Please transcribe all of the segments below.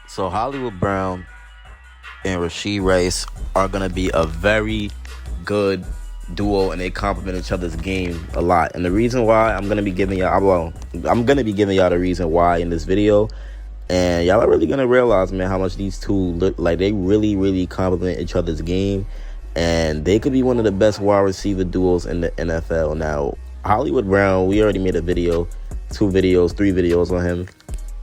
So Hollywood Brown and Rasheed Rice are gonna be a very good duo, and they complement each other's game a lot. And the reason why I'm gonna be giving y'all the reason why in this video. And y'all are really gonna realize, man, how much these two look like. They really, really complement each other's game, and they could be one of the best wide receiver duos in the NFL. Now, Hollywood Brown, we already made a video, 2 videos, 3 videos on him.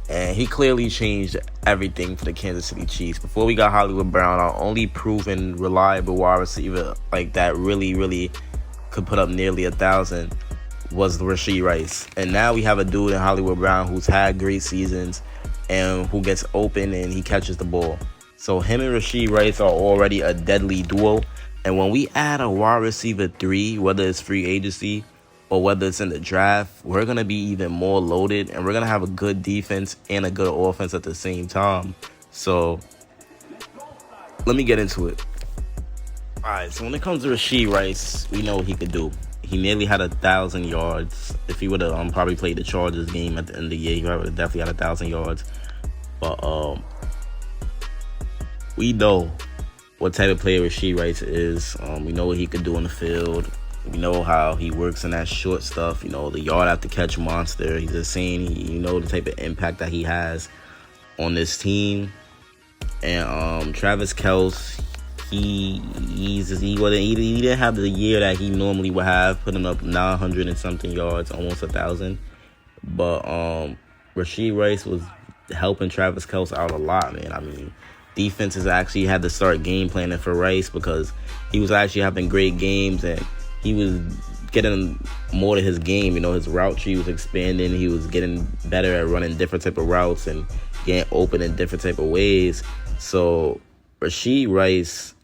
And he clearly changed everything for the Kansas City Chiefs. Before we got Hollywood Brown, our only proven reliable wide receiver like that really could put up nearly 1,000 was Rasheed Rice. And now we have a dude in Hollywood Brown who's had great seasons and who gets open and he catches the ball. So him and Rasheed Rice are already a deadly duo. And when we add a wide receiver 3, whether it's free agency or whether it's in the draft, we're going to be even more loaded, and we're going to have a good defense and a good offense at the same time. So let me get into it. All right, so when it comes to Rasheed Rice, we know what he could do. He nearly had 1,000 yards. If he would have probably played the Chargers game at the end of the year, he would have definitely had 1,000 yards. But we know what type of player Rasheed Rice is. We know what he could do on the field. We know how he works in that short stuff, the yard after catch monster. He's insane. The type of impact that he has on this team. And Travis Kelce, he didn't have the year that he normally would have, putting up 900 and something yards, almost 1,000. But Rasheed Rice was helping Travis Kelce out a lot, man. I mean, defenses actually had to start game planning for Rice because he was actually having great games, and he was getting more to his game. His route tree was expanding. He was getting better at running different type of routes and getting open in different type of ways. So Rasheed Rice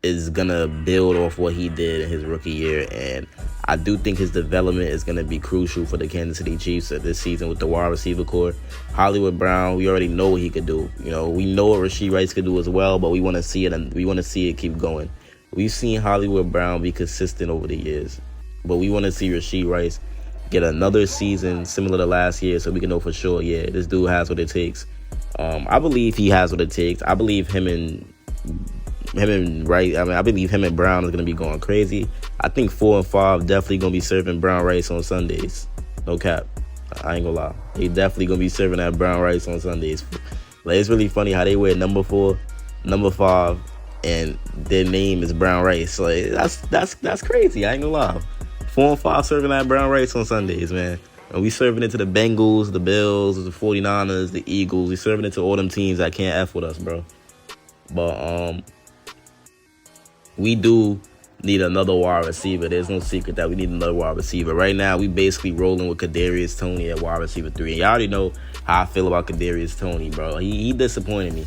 is going to build off what he did in his rookie year. And I do think his development is going to be crucial for the Kansas City Chiefs this season with the wide receiver core. Hollywood Brown, we already know what he could do. We know what Rasheed Rice could do as well, but we want to see it, and we want to see it keep going. We've seen Hollywood Brown be consistent over the years, but we want to see Rasheed Rice get another season similar to last year so we can know for sure, yeah, this dude has what it takes. I believe he has what it takes. I believe him and Rice. I believe him and Brown is going to be going crazy. I think 4 and 5 definitely going to be serving brown rice on Sundays. No cap. I ain't going to lie. They definitely going to be serving that brown rice on Sundays. Like, it's really funny how they wear number 4, number 5, and their name is brown rice. Like, that's crazy. I ain't gonna lie. 4 and 5 serving that brown rice on Sundays, man. And we serving it to the Bengals, the Bills, the 49ers, the Eagles. We serving it to all them teams that can't F with us, bro. But we do need another wide receiver. There's no secret that we need another wide receiver. Right now, we basically rolling with Kadarius Toney at wide receiver 3. And y'all already know how I feel about Kadarius Toney, bro. He disappointed me.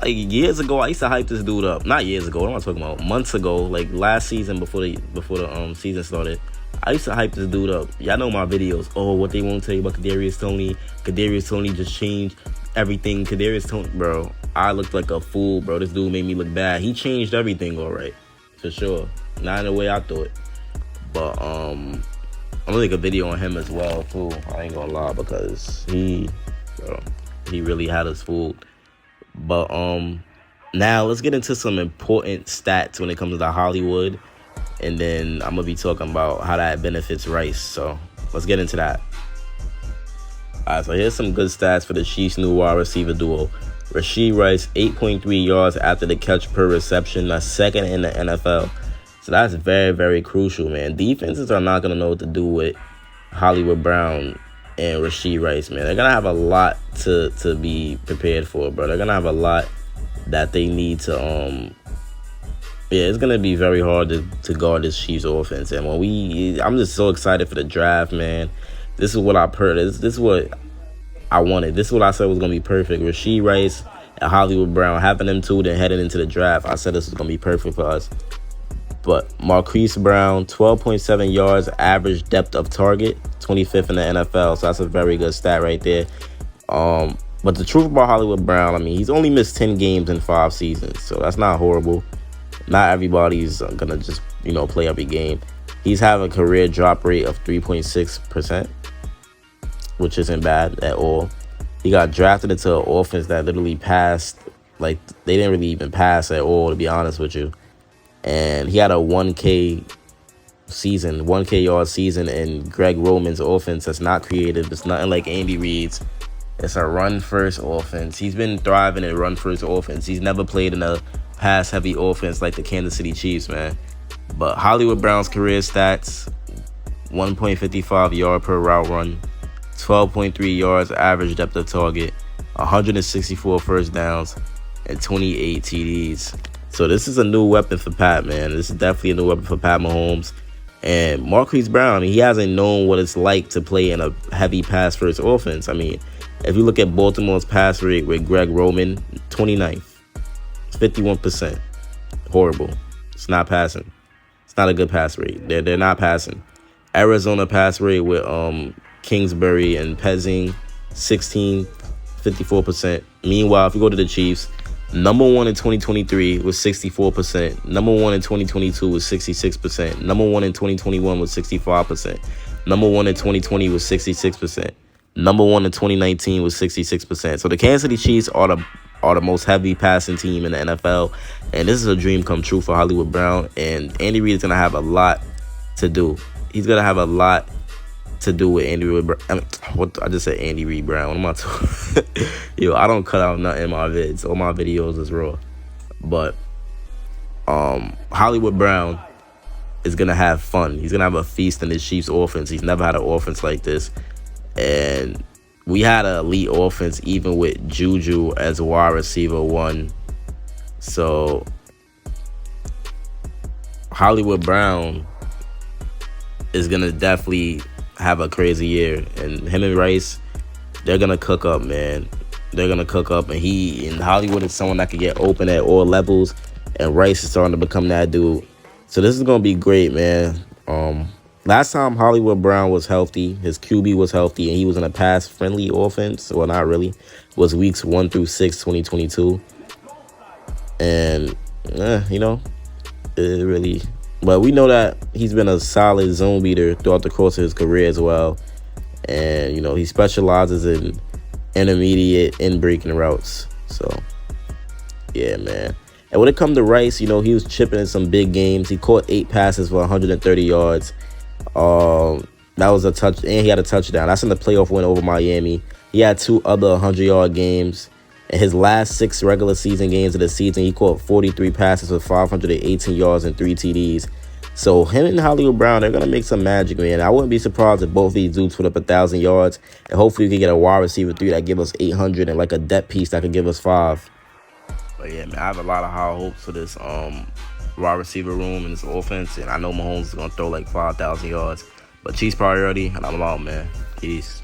Years ago, I used to hype this dude up. Not years ago. What am I talking about? Months ago, like last season before the season started. I used to hype this dude up. Y'all know my videos. Oh, what they won't tell you about Kadarius Toney. Kadarius Toney just changed everything. Kadarius Toney, bro. I looked like a fool, bro. This dude made me look bad. He changed everything, all right, for sure. Not in the way I thought. But I'm gonna make a video on him as well too. I ain't gonna lie, because he really had us fooled. But now let's get into some important stats when it comes to Hollywood, and then I'm gonna be talking about how that benefits Rice. So let's get into that. All right, so here's some good stats for the Chiefs' new wide receiver duo. Rasheed Rice, 8.3 yards after the catch per reception, that's second in the NFL. So that's very, very crucial, man. Defenses are not gonna know what to do with Hollywood Brown and Rasheed Rice, man. They're going to have a lot to be prepared for, bro. They're going to have a lot that they need to, it's going to be very hard to guard this Chiefs offense. And I'm just so excited for the draft, man. This is what I heard. This is what I wanted. This is what I said was going to be perfect. Rasheed Rice and Hollywood Brown, having them two, then heading into the draft. I said this was going to be perfect for us. But Marquise Brown, 12.7 yards, average depth of target, 25th in the NFL. So that's a very good stat right there. But the truth about Hollywood Brown, I mean, he's only missed 10 games in 5 seasons. So that's not horrible. Not everybody's going to just, play every game. He's having a career drop rate of 3.6%, which isn't bad at all. He got drafted into an offense that literally passed, like they didn't really even pass at all, to be honest with you. And he had a 1K season, 1K yard season in Greg Roman's offense that's not creative. It's nothing like Andy Reid's. It's a run-first offense. He's been thriving in run-first offense. He's never played in a pass-heavy offense like the Kansas City Chiefs, man. But Hollywood Brown's career stats, 1.55 yard per route run, 12.3 yards average depth of target, 164 first downs, and 28 TDs. So this is a new weapon for Pat, man. This is definitely a new weapon for Pat Mahomes. And Marquise Brown, he hasn't known what it's like to play in a heavy pass-first offense. I mean, if you look at Baltimore's pass rate with Greg Roman, 29th. It's 51%. Horrible. It's not passing. It's not a good pass rate. They're not passing. Arizona pass rate with Kingsbury and Pezzing, 16, 54%. Meanwhile, if you go to the Chiefs, number one in 2023 was 64%. Number one in 2022 was 66%. Number one in 2021 was 65%. Number one in 2020 was 66%. Number one in 2019 was 66%. So the Kansas City Chiefs are the most heavy passing team in the NFL. And this is a dream come true for Hollywood Brown. And Andy Reid is going to have a lot to do. He's going to have a lot to do with Andy Reid. I just said Andy Reid Brown. What am I talking? Yo, I don't cut out nothing in my vids. All my videos is raw. But Hollywood Brown is going to have fun. He's going to have a feast in his Chiefs offense. He's never had an offense like this. And we had an elite offense even with Juju as wide receiver 1. So Hollywood Brown is going to definitely have a crazy year. And him and Rice, they're going to cook up, man. They're going to cook up. And Hollywood is someone that can get open at all levels. And Rice is starting to become that dude. So this is going to be great, man. Last time Hollywood Brown was healthy, his QB was healthy, and he was in a pass-friendly offense. Well, not really. Was weeks 1 through 6, 2022. And, it really... But we know that he's been a solid zone beater throughout the course of his career as well. And, he specializes in intermediate in-breaking routes. So, yeah, man. And when it comes to Rice, he was chipping in some big games. He caught 8 passes for 130 yards. That was a touch, and he had a touchdown. That's in the playoff win over Miami. He had 2 other 100-yard games. In his last 6 regular season games of the season, he caught 43 passes for 518 yards and 3 TDs. So him and Hollywood Brown, they're going to make some magic, man. I wouldn't be surprised if both these dudes put up 1,000 yards. And hopefully we can get a wide receiver 3 that give us 800 and like a depth piece that could give us 5. But yeah, man, I have a lot of high hopes for this wide receiver room and this offense. And I know Mahomes is going to throw like 5,000 yards. But Chiefs priority, and I'm out, man. Peace.